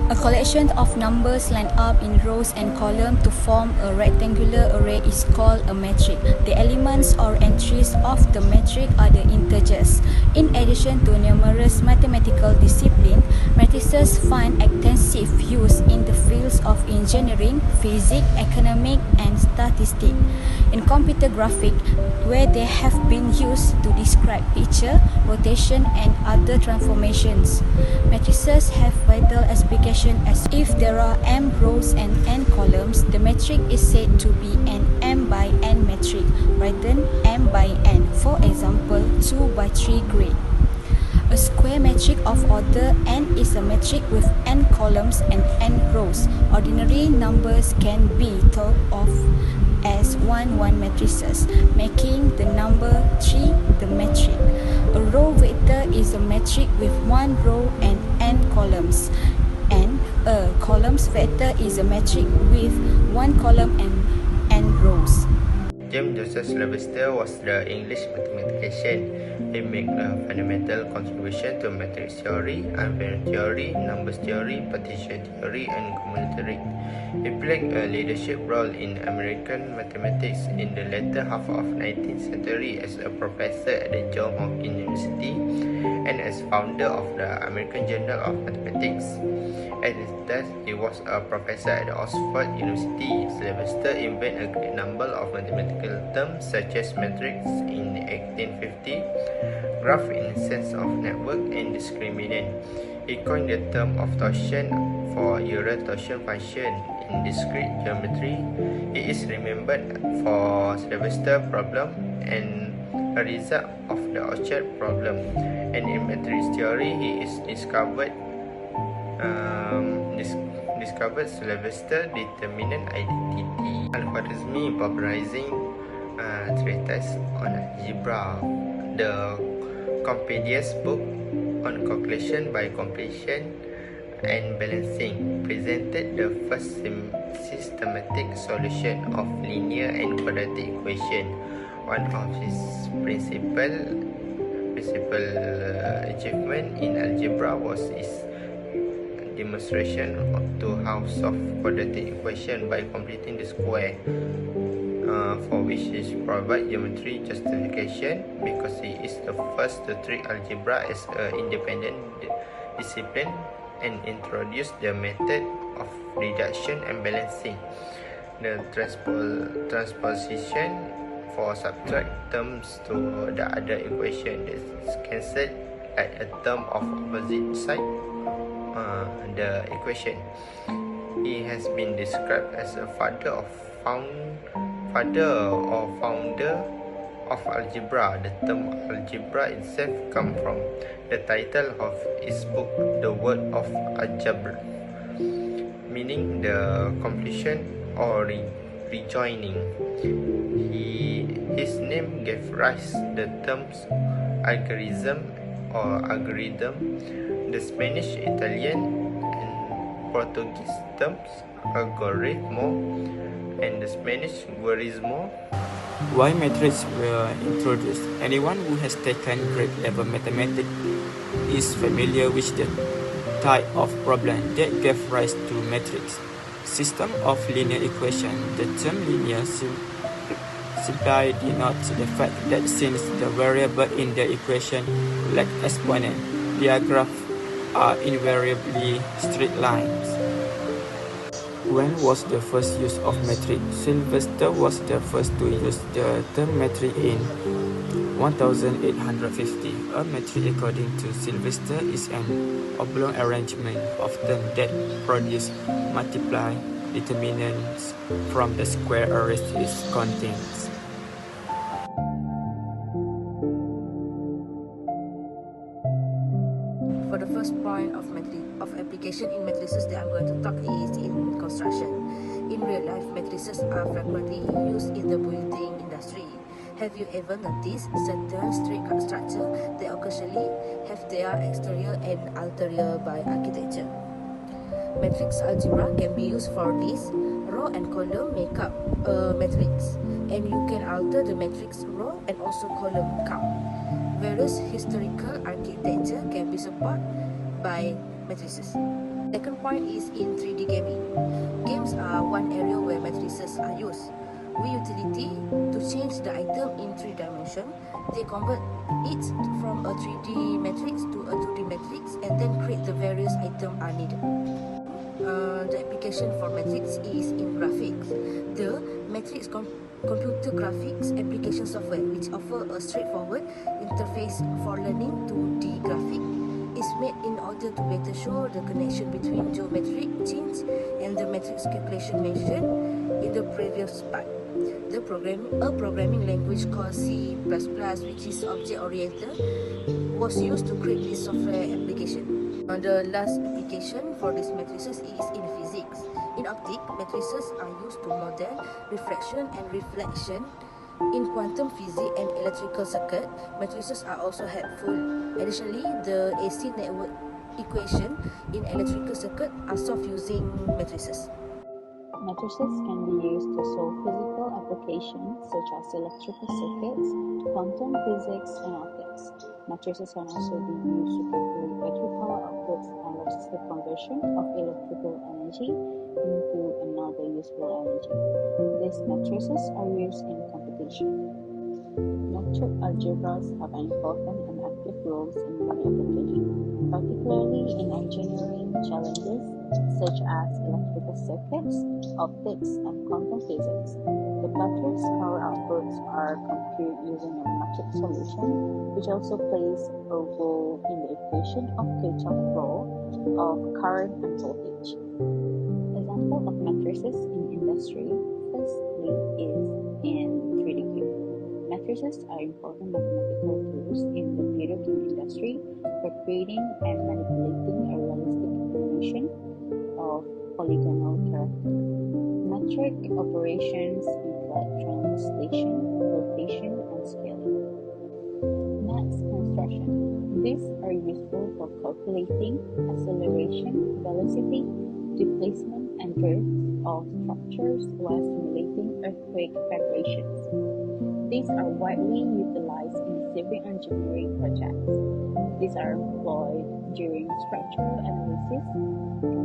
A collection of numbers lined up in rows and columns to form a rectangular array is called a matrix. The elements or entries of the matrix are the integers. In addition to numerous mathematical disciplines, matrices find extensive use in the fields of engineering, physics, economics, and statistics. In computer graphics, where they have been used to describe picture, rotation, and other transformations. Matrices have vital applications as if there are m rows and n columns, the matrix is said to be an m by n matrix, written m by n, for example 2 by 3 grid. A square matrix of order n is a matrix with n columns and n rows. Ordinary numbers can be thought of as 1-1 matrices, making the number 3 the matrix. A row vector is a matrix with 1 row and n columns, and a columns vector is a matrix with 1 column and n rows. James Joseph Sylvester was the English mathematician. He made a fundamental contribution to matrix theory, invariant theory, numbers theory, partition theory, and combinatorics. He played a leadership role in American mathematics in the latter half of 19th century as a professor at the Johns Hopkins University and as founder of the American Journal of Mathematics. At his death, he was a professor at Oxford University. Sylvester invented a great number of mathematical terms such as matrix in 1850, graph in the sense of network, and discriminant. He coined the term of torsion for Euler torsion function in discrete geometry. He is remembered for Sylvester problem and a result of the Orchard problem. And in matrix theory, he is discovered Sylvester determinant identity. Al-Khwarizmi popularizing treatise on algebra. The Compedius book on calculation by completion and balancing presented the first systematic solution of linear and quadratic equation. One of his principal achievement in algebra was his demonstration to how solve quadratic equation by completing the square, for which he provide geometry justification because he is the first to treat algebra as an independent discipline and introduce the method of reduction and balancing. The transposition for subtract terms to the other equation is cancelled at a term of opposite side the equation. He has been described as a founder of algebra. The term algebra itself comes from the title of his book, The Word of Algebra, meaning the completion or rejoining. His name gave rise the terms algorithm or algorithm. The Spanish, Italian, and Portuguese terms algoritmo and the Spanish guarismo. Why matrices were introduced? Anyone who has taken grade level mathematics is familiar with the type of problem that gave rise to matrix. System of linear equation. The term linear simply denotes the fact that since the variable in the equation lack exponent, their graphs are invariably straight lines. When was the first use of matrix? Sylvester was the first to use the term matrix in 1850. A matrix, according to Sylvester, is an oblong arrangement of terms that produce multiply determinants from the square array it contains. For the first point of application in matrices that I'm going to talk is in construction. In real life, matrices are frequently used in the building industry. Have you ever noticed certain street structures that occasionally have their exterior and interior by architecture? Matrix algebra can be used for this. Row and column make up a matrix, and you can alter the matrix row and also column count. Various historical architecture can be supported by matrices. Second point is in 3D gaming. Games are one area where matrices are used. With utility to change the item in 3 dimensions, they convert it from a 3D matrix to a 2D matrix and then create the various items are needed. The application for matrix is in graphics. The matrix computer graphics application software, which offer a straightforward interface for learning 2D graphic, is made in order to better show the connection between geometric change and the matrix calculation mentioned in the previous part. A programming language called C++, which is object-oriented, was used to create this software application. The last application for these matrices is in physics. In optics, matrices are used to model refraction and reflection. In quantum physics and electrical circuit, matrices are also helpful. Additionally, the AC network equation in electrical circuit are solved using matrices. Matrices can be used to solve physical applications such as electrical circuits, quantum physics, and optics. Matrices can also be used to calculate battery power outputs and resistor conversion of electrical energy into another useful energy. These matrices are used in computation. Metric algebras have an important and active roles in many applications, particularly in engineering challenges such as electrical circuits, optics, and quantum physics. The battery's power outputs are computed using a metric solution, which also plays a role in the equation of Kirchhoff's law of current and voltage. Example of matrices in industry, firstly, is in 3D cube. Matrices are important mathematical tools in the video game industry for creating and manipulating a realistic animation of polygonal characters. Metric operations include translation, rotation, and scaling. Mass construction. These are useful for calculating acceleration, velocity, displacement, and drift of structures while simulating earthquake vibrations. These are widely utilized in civil engineering projects. These are employed during structural analysis.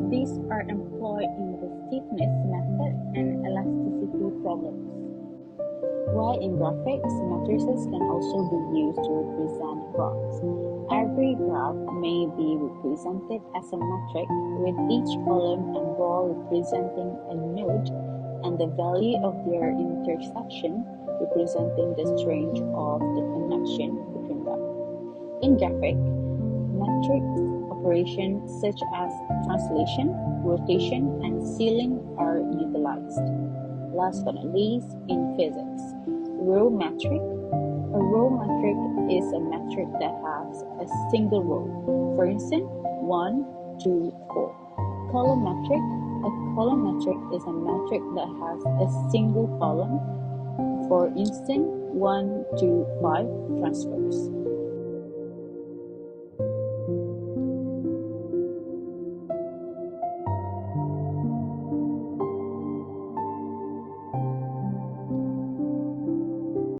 These are employed in the stiffness method and elasticity problems. While in graphics, matrices can also be used to represent graphs. Every graph may be represented as a matrix, with each column and row representing a node and the value of their intersection representing the strength of the connection between them. In graphic, metric operations such as translation, rotation, and scaling are utilized. Last but not least, in physics, row metric. A row metric is a metric that has a single row. For instance, 1, 2, 4. Column metric. A column metric is a metric that has a single column. For instance, 1, 2, 5 transfers.